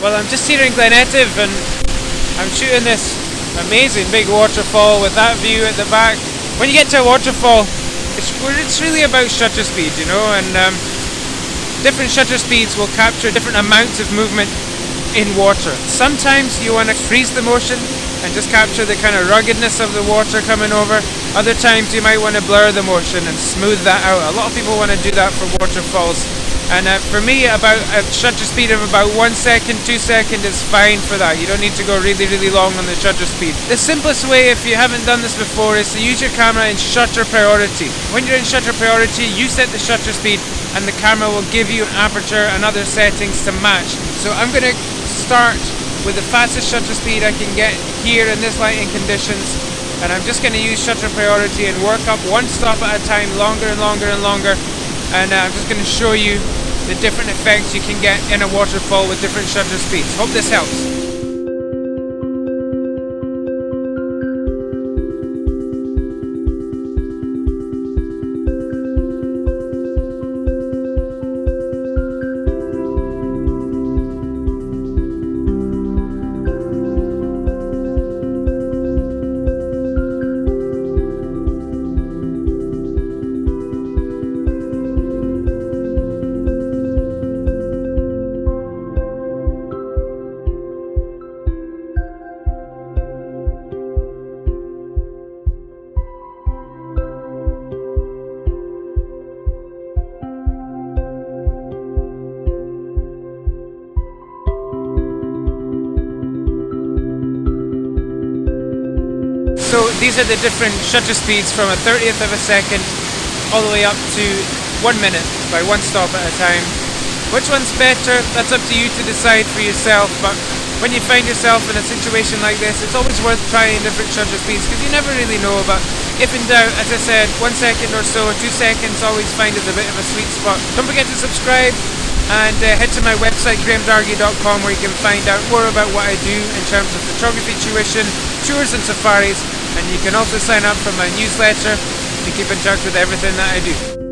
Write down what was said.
Well, I'm just here in Glenetiv and I'm shooting this amazing big waterfall with that view at the back. When you get to a waterfall, it's really about shutter speed, you know, and different shutter speeds will capture different amounts of movement in water. Sometimes you want to freeze the motion and just capture the kind of ruggedness of the water coming over. Other times you might want to blur the motion and smooth that out. A lot of people want to do that for waterfalls. And for me, about a shutter speed of about 1 second, 2 seconds is fine for that. You don't need to go really, really long on the shutter speed. The simplest way, if you haven't done this before, is to use your camera in shutter priority. When you're in shutter priority, you set the shutter speed and the camera will give you an aperture and other settings to match. So I'm going to start with the fastest shutter speed I can get here in this lighting conditions. And I'm just going to use shutter priority and work up one stop at a time, longer and longer and longer. And I'm just going to show you the different effects you can get in a waterfall with different shutter speeds. Hope this helps. So these are the different shutter speeds from a 30th of a second all the way up to 1 minute by one stop at a time. Which one's better? That's up to you to decide for yourself, but when you find yourself in a situation like this, it's always worth trying different shutter speeds because you never really know. But if in doubt, as I said, 1 second or so, 2 seconds, always find is a bit of a sweet spot. Don't forget to subscribe and head to my website grahamdargie.com where you can find out more about what I do in terms of photography tuition, tours and safaris. And you can also sign up for my newsletter to keep in touch with everything that I do.